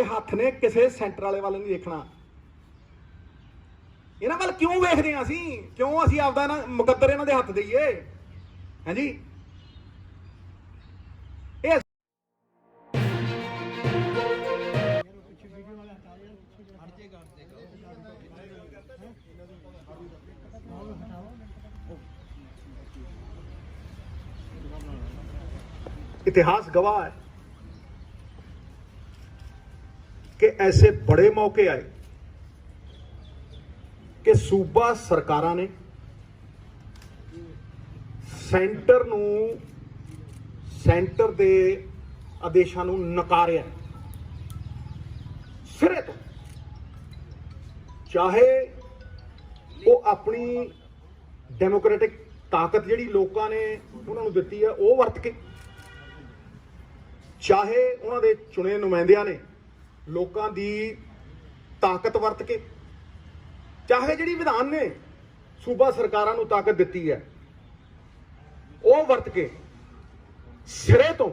हथ ने, किसी सेंटर वाले वाल नहीं देखना। इन्हां वाल क्यों वेखदे हां असीं? क्यों असीं आपदा ना मुकद्दर इन्हां दे हथ दईए? हैं जी, ये इतिहास गवाह है कि ऐसे बड़े मौके आए कि सूबा सरकारां ने सेंटर दे आदेशां नूं नकारिया सिरे तो, चाहे वो अपनी डेमोक्रेटिक ताकत जिहड़ी लोकां ने उन्हां नूं दित्ती है वो वरत के, चाहे उन्हां दे चुने नुमाइंदियां ने लोकां दी ताकत वरत के, चाहे जिहड़ी विधान ने सूबा सरकारां नूं ताकत दित्ती है वो वरत के सिरे तो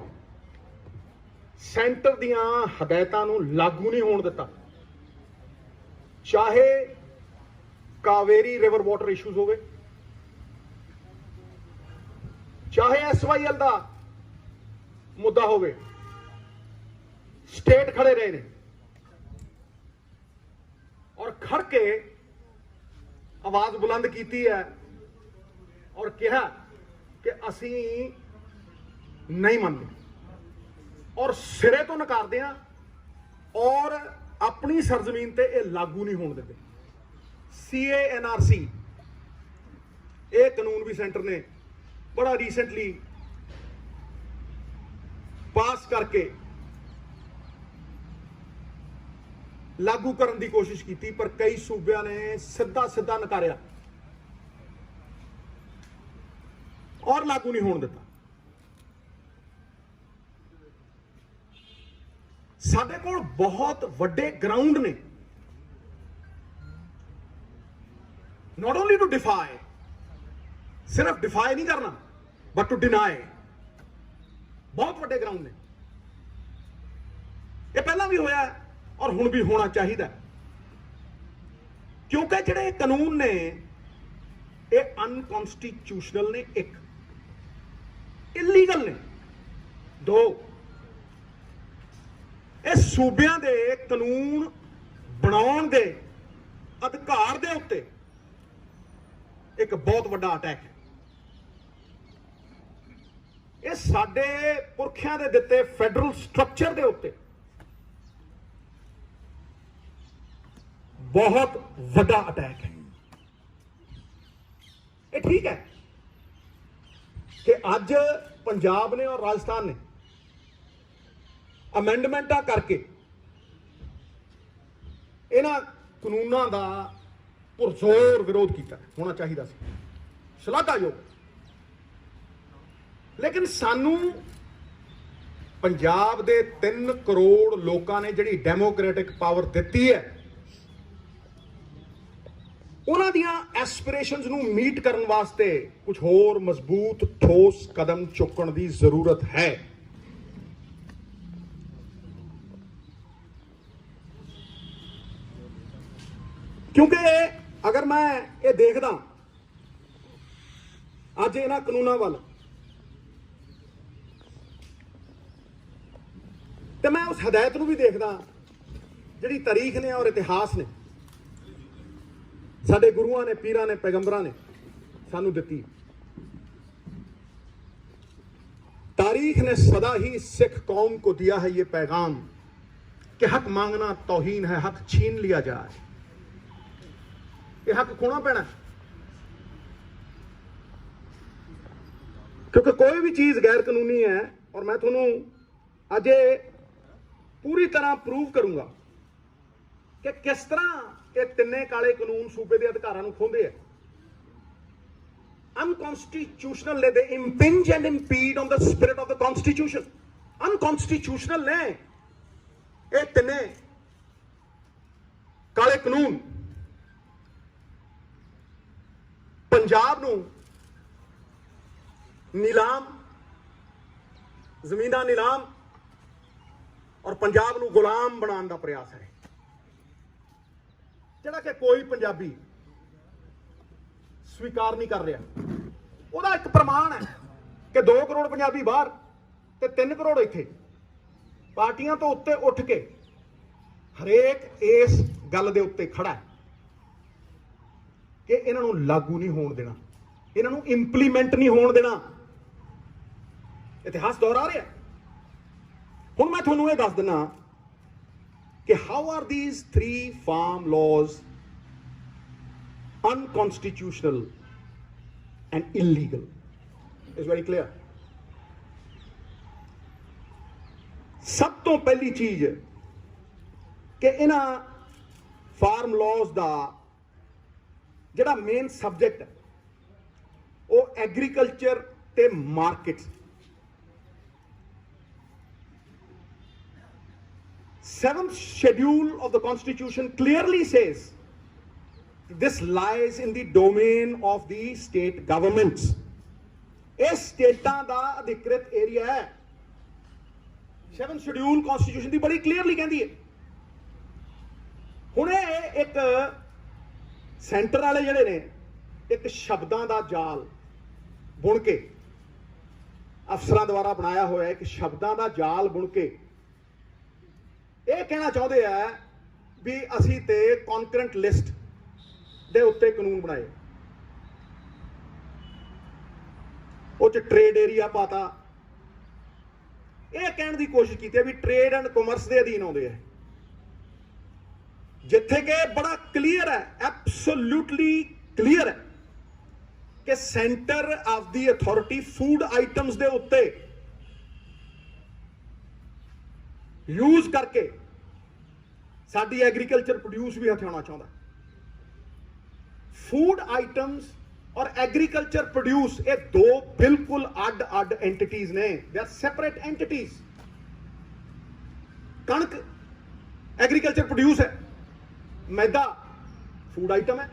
सेंटर दीआं हदायतां नूं लागू नहीं होण दित्ता। चाहे कावेरी रिवर वाटर इशूज होवे, चाहे SYL का मुद्दा होवे, स्टेट खड़े रहे ने और खड़ के आवाज बुलंद की है और कहा कि असी नहीं मानते और सिरे तो नकारते हैं और अपनी सरजमीन ते ये लागू नहीं होने देते। CA NRC ये कानून भी सेंटर ने बड़ा रीसेंटली पास करके लागू करने की कोशिश की, पर कई सूबिया ने सीधा सीधा नकारिया और लागू नहीं होने दिता। साडे कोल बहुत वड्डे ग्राउंड ने, नॉट ओनली टू डिफाई, सिर्फ डिफाई नहीं करना बट टू डिनाई। बहुत वड्डे ग्राउंड ने, ये पहला भी होया और हुण भी होना चाहिए, क्योंकि जिहड़े कानून ने ये अनकॉन्स्टिट्यूशनल ने, एक इलीगल ने, दो ये सूबियां दे कानून बनाउण दे अधिकार दे उत्ते एक बहुत बड़ा अटैक है। ये साडे पुरखियां दे दिते फैडरल स्ट्रक्चर दे उत्ते बहुत बड़ा अटैक है। ये ठीक है कि अज पंजाब ने और राजस्थान ने अमेंडमेंटा करके इन्हां कानूनां दा पुरजोर विरोध किया, होना चाहिए सी, शलाघायोग। लेकिन सानू पंजाब दे 3 करोड़ लोगों ने जिहड़ी डेमोक्रेटिक पावर दित्ती है उन्हां दियां एस्पिरेशनस नू मीट करन वास्ते कुछ होर मजबूत ठोस कदम चुकण दी जरूरत है। क्योंकि अगर मैं ये देखदा अज इन्हां कानूनां वाल तो मैं उस हदायत नूं भी देखदा जिहड़ी तारीख ने और इतिहास ने साडे गुरुआं ने, पीरां ने, पैगंबरां ने सानू दित्ती। तारीख ने सदा ही सिख कौम को दिया है ये पैगाम कि हक मांगना तौहीन है, हक छीन लिया जाए। ये हक खोना पैना, क्योंकि कोई भी चीज गैर कानूनी है और मैं थोनू अज पूरी तरह प्रूव करूंगा कि किस तरह ये तिन्ने काले कानून सूबे के अधिकारां नूं खोंदे है। Unconstitutional, they impinge and impede on the spirit of the constitution. Unconstitutional ने ये तिन्ने काले कानून पंजाब नूं नीलाम, जमीनां नीलाम, ਔਰ ਪੰਜਾਬ ਨੂੰ ਗੁਲਾਮ ਬਣਾਉਣ ਦਾ ਪ੍ਰयास ਹੈ, ਜਿਹੜਾ ਕਿ ਕੋਈ ਪੰਜਾਬੀ स्वीकार नहीं कर रहा। ਉਹਦਾ ਇੱਕ ਪ੍ਰਮਾਣ ਹੈ ਕਿ 2 ਕਰੋੜ ਪੰਜਾਬੀ ਬਾਹਰ ਤੇ 3 ਕਰੋੜ ਇੱਥੇ ਪਾਰਟੀਆਂ ਤੋਂ ਉੱਤੇ ਉੱਠ ਕੇ ਹਰੇਕ ਇਸ ਗੱਲ ਦੇ ਉੱਤੇ ਖੜਾ ਹੈ ਕਿ ਇਹਨਾਂ ਨੂੰ ਲਾਗੂ ਨਹੀਂ ਹੋਣ ਦੇਣਾ, ਇਹਨਾਂ ਨੂੰ ਇੰਪਲੀਮੈਂਟ ਨਹੀਂ ਹੋਣ ਦੇਣਾ। ਇਤਿਹਾਸ ਦੁਹਰਾ ਰਿਹਾ। ਹੁਣ ਮੈਂ ਤੁਹਾਨੂੰ ਇਹ ਦੱਸ ਦਿੰਨਾ ਕਿ how are these 3 farm laws unconstitutional and illegal. It's very clear. सब तो पहली चीज कि इन्हां फार्म लॉज का जिहड़ा मेन सबजैक्ट है वो एग्रीकल्चर ते market. 7th schedule of the Constitution clearly says this lies in the domain of the state governments. इस स्टेटां दा अधिकृत एरिया है। 7th शेड्यूल कॉन्स्टिट्यूशन दी बड़ी क्लियरली कहती है। हुणे एक सेंटर वाले जिहड़े ने एक शब्दां दा जाल बुण के अफसरां द्वारा बनाया होया एक शब्दां दा जाल बुण के ਇਹ कहना चाहते हैं भी असी ते कॉन्करेंट लिस्ट दे उत्ते कानून बनाए, वो ट्रेड एरिया पाता। यह कहने की कोशिश की है भी ट्रेड एंड कॉमर्स के अधीन आते हैं, जिथे के बड़ा क्लीयर है, एब्सोल्यूटली क्लीयर है कि centre of the authority food items के उत्ते यूज करके साडी एग्रीकल्चर प्रोड्यूस भी हथियाना चाहता। फूड आइटम्स और एग्रीकल्चर प्रोड्यूस ये 2 बिल्कुल अड एंटिटीज ने, दे आर सेपरेट एंटिटीज। कणक एग्रीकल्चर प्रोड्यूस है, मैदा फूड आइटम है,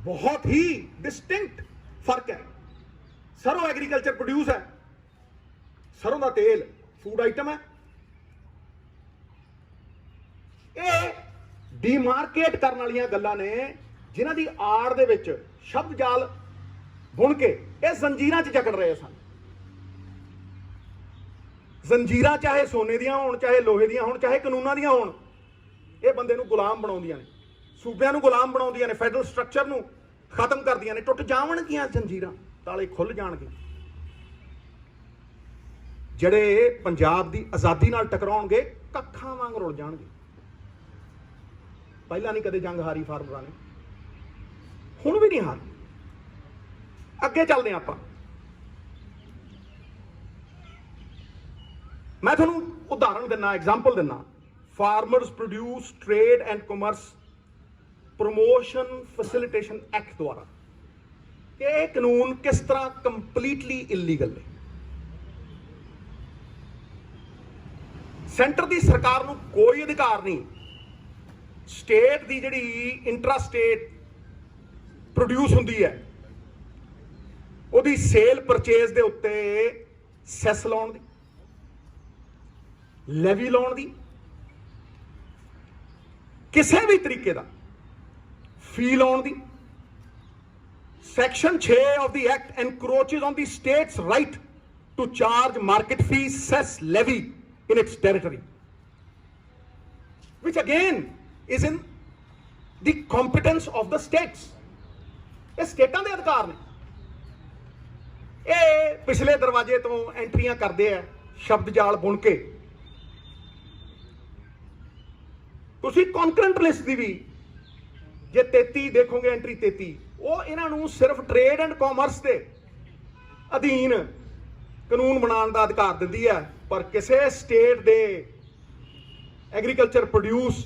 बहुत ही डिस्टिंक्ट फर्क है। सरों एग्रीकल्चर प्रोड्यूस है, सरों का तेल फूड आइटम है। ये डीमार्केट करने वाली गल्लां ने जिन्हां दी आड़ दे विच शब्द जाल बुण के ये जंजीरां च जकड़ रहे सन। जंजीरां चाहे सोने दियां होण, चाहे लोहे दियां होण, चाहे कानूनां दियां होण, ये बंदे नूं गुलाम बनाउंदियां ने, सूबियां नूं गुलाम बनाउंदियां ने, फैडरल स्ट्रक्चर नूं खत्म करदियां ने। टुट जावणगीਆਂ जंजीरां, ताले खुल जाणगे। ਜਿਹੜੇ पंजाब दी आज़ादी नाल टकराउणगे कक्खां वांग रुल जाणगे। पहला नहीं कदे जंग हारी फार्मरां ने, हुण भी नहीं हार। अगे चलते हैं आपां। मैं तुहानूं उदाहरण दिना, एग्जाम्पल दिना। Farmers produce trade and commerce promotion facilitation act द्वारा ये कानून किस तरह कंप्लीटली इलीगल है। सेंटर की सरकार नूं कोई अधिकार नहीं स्टेट की जिहड़ी इंट्रा स्टेट प्रोड्यूस हुंदी है उहदी सेल परचेज दे उत्ते सैस लाउण दी, लेवी लाउण दी, किसी भी तरीके का फी लाउण दी। Section 6 of the Act encroaches on the state's right to charge market fee, cess, levy in its territory, which again is in the competence of the states. ये स्टेटां दे अधिकार ने। ये पिछले दरवाजे तो एंट्रियां करते हैं शब्द जाल बुन के। तुसीं कॉन्करेंट लिस्ट दी भी जे 33 देखोगे, एंट्री 33 वो इन्हां नूं सिर्फ ट्रेड एंड कॉमर्स के अधीन कानून बनाने का अधिकार दिंदी है, पर किसी स्टेट दे एग्रीकल्चर प्रोड्यूस